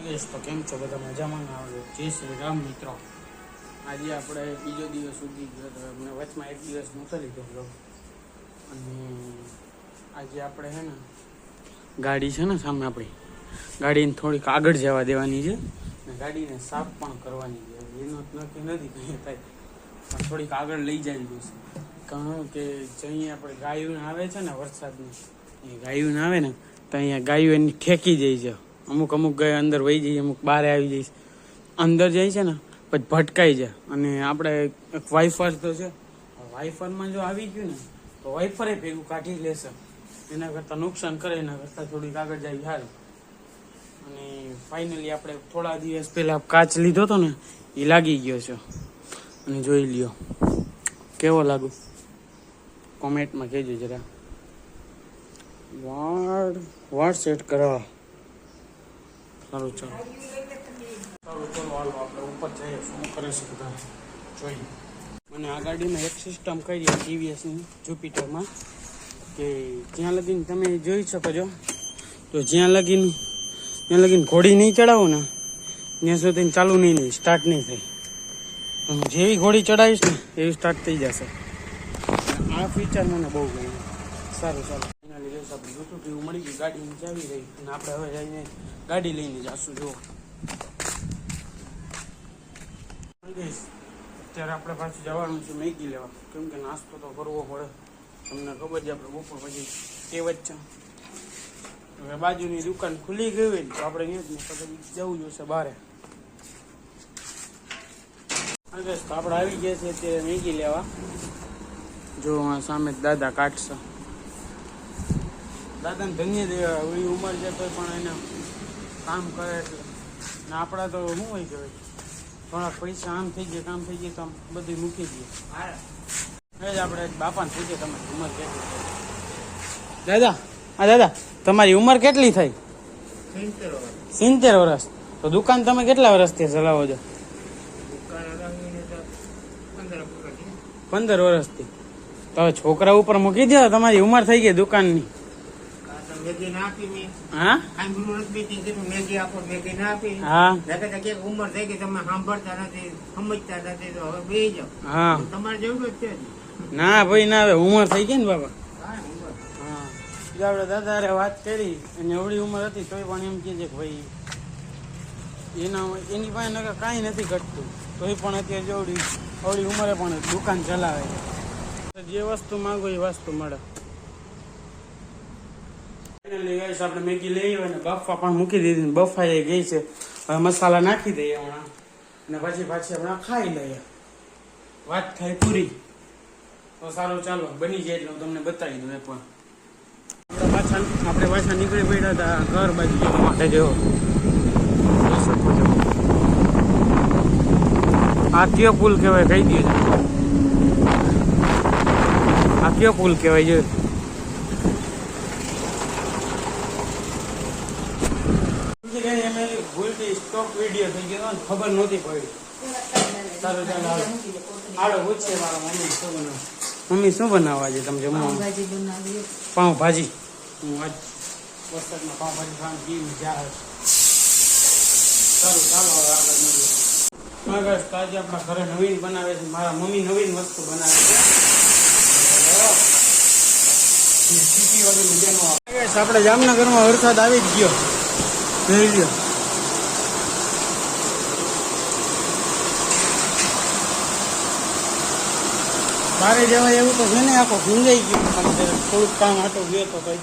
તો કેમ છો બધા મજામાં આવે? જય શ્રી રામ મિત્રો. આજે આપણે બીજો દિવસ ઉગી ગયો તો અમને વચમાં એક દિવસ નહોતો લીધો બ્લોગ. અને આજે આપણે છે ને ગાડી છે ને સામે આપણી ગાડીને થોડીક આગળ જવા દેવાની છે અને ગાડીને સાફ પણ કરવાની છે. એનો નક્કી નથી કંઈ થાય પણ થોડીક આગળ લઈ જવી જોઈશે. કારણ કે જઈએ આપણે ગાયું આવે છે ને વરસાદની એ ગાયું આવે ને તો અહીંયા ગાયું એની ઠેકી જાય છે. અમુક ગાય અંદર વહી જઈએ, અમુક બહાર આવી જઈશ. અંદર જાય છે ને પછી ભટકાઈ જાય. અને આપણે એક વાઇફર તો છે, વાઇફરમાં જો આવી ગયું ને તો વાઇફરે ભેગું કાઢી લેશે. એના કરતાં નુકસાન કરે એના કરતાં થોડીક આગળ જાય સારું. અને ફાઇનલી આપણે થોડા દિવસ પહેલાં કાચ લીધો હતો ને એ લાગી ગયો છે. અને જોઈ લ્યો કેવો લાગુ, કોમેન્ટમાં કહેજો જરા. વાળ સેટ કરાવવા સારું. ચાલો હાલો આપણે ઉપર જઈએ, શું કરે છે બધા જોઈએ. અને આ ગાડીમાં એક સિસ્ટમ કરી ટીવીએસની જુપિટરમાં કે જ્યાં લગીને તમે જોઈ શકો છો તો જ્યાં લગીને ઘોડી નહીં ચડાવો ને ત્યાં સુધી ચાલુ નહીં સ્ટાર્ટ નહીં થાય. જેવી ઘોડી ચડાવીશ ને એવી સ્ટાર્ટ થઈ જશે. આ ફીચર મને બહુ ગમ્યું. સારું ચાલો એના લીધે આપણે યુટ્યુબ એવું મળી ગયું, ગાડીની ચાવી રહી અને આપણે હવે જઈને ગાડી લઈને જઈશું. જો અત્યારે આપણે પાછું જવાનું છે મેગી લેવા, કેમ કે નાસ્તો તો કરવો પડે. તમને ખબર છે આપણે બપોર પછી ટેવ જ છે. હવે બાજુની દુકાન ખુલી ગઈ હોય તો આપણે પછી જવું જોઈશે બહાર. તો આપણે આવી ગયા છે તે મેગી લેવા. જો સામે દાદા કાઢશે. દાદાને ધન્ય દેવા, એવી ઉંમર છે તો પણ એને કામ કરે એટલે. ને આપણા તો શું હોય કે થોડાક પૈસા આમ થઈ જાય કામ થઈ જાય તો આમ બધું મૂકી દઈએ. એ જ આપણે બાપાને પૂછીએ તમારી ઉંમર કેટલી થાય. દાદા દાદા તમારી ઉંમર કેટલી થઈ? 70 વર્ષ. તો દુકાન તમે કેટલા વર્ષથી ચલાવો છો? 15 વર્ષથી. તો હવે છોકરા ઉપર મૂકી દો, તમારી ઉંમર થઈ ગઈ દુકાનની. હા ઉંમર થઈ ગઈ, તમે સાંભળતા નથી, સમજતા નથી, તો હવે બે જાઓ. હા તમારે જેવું જ છે. ના ભાઈ ના, હવે ઉંમર થઈ ગઈ ને બાબા. હા આપણે દાદા અરે વાત કરી અને એવડી ઉંમર હતી તોય પણ એમ કહે છે કે ભાઈ એની પાસે નકર કાંઈ નથી ઘટતું, તોય પણ અત્યારે જેવડી અવડી ઉંમરે પણ દુકાન ચલાવે છે. જે વસ્તુ માંગો એ વસ્તુ મળે. ફાઇનલી ગાઈસ આપણે મેગી લઈ અને બફા પણ મૂકી દીધી. બફા એ ગઈ છે. હવે મસાલા નાખી દઈએ હમણાં અને પછી આપણે ખાઈ લઈએ. વાત થાય પૂરી. તો સારું ચાલો બની જાય એટલે હું તમને બતાવી દઉં. એ પણ આપણે પાછા નીકળી પડ્યા હતા ઘર બાજુ જવા માટે. જેવો આ કયો પુલ કહેવાય કહી દે. આ કયો પુલ કહેવાય છે? ભૂલથી સ્ટોક વિડીયો થઈ ગયો ને ખબર નહોતી પડી. સારું ચાલો આડો પૂછશે મારા મમ્મી શું બનાવ. મમ્મી શું બનાવવા છે તમે જમવા? પાઉંભાજી. હું આજ વરસાદમાં પાઉંભાજી ખાવાનું પીવી જાય. સારું ચાલો હવે આગળ મળીએ. આજે આપણા ઘરે નવીન બનાવે છે. મારા મમ્મી નવીન વસ્તુ બનાવે છે. આપણે જામનગરમાં વરસાદ આવી જ ગયો. જોઈ લ્યો. બારે જવાય એવું તો છે ને, આખો ભીંજાઈ ગયો. થોડુંક કામ હાટો ગયો તો કઈ